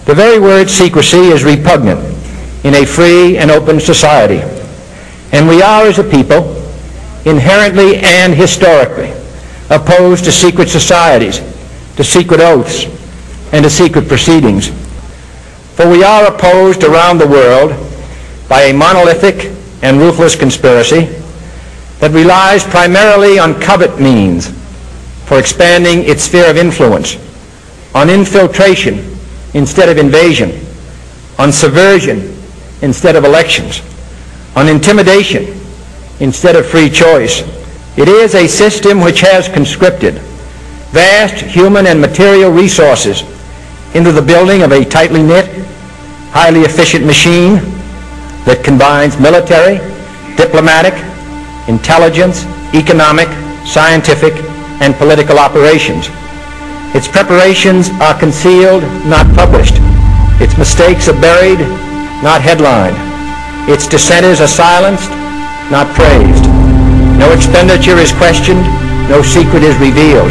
The very word secrecy is repugnant in a free and open society, and we are, as a people, inherently and historically opposed to secret societies, to secret oaths, and to secret proceedings. For we are opposed around the world by a monolithic and ruthless conspiracy that relies primarily on covert means for expanding its sphere of influence, on infiltration instead of invasion, on subversion instead of elections, on intimidation instead of free choice. It is a system which has conscripted vast human and material resources into the building of a tightly knit, highly efficient machine that combines military, diplomatic, intelligence, economic, scientific, and political operations. Its preparations are concealed, not published. Its mistakes are buried, not headlined. Its dissenters are silenced, not praised. No expenditure is questioned, no secret is revealed.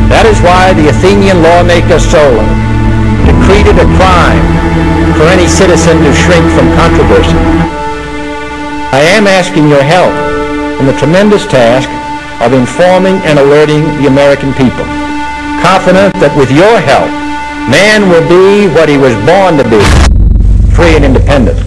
That is why the Athenian lawmaker Solon decreed it a crime for any citizen to shrink from controversy. I am asking your help in the tremendous task of informing and alerting the American people, confident that with your help, man will be what he was born to be, free and independent.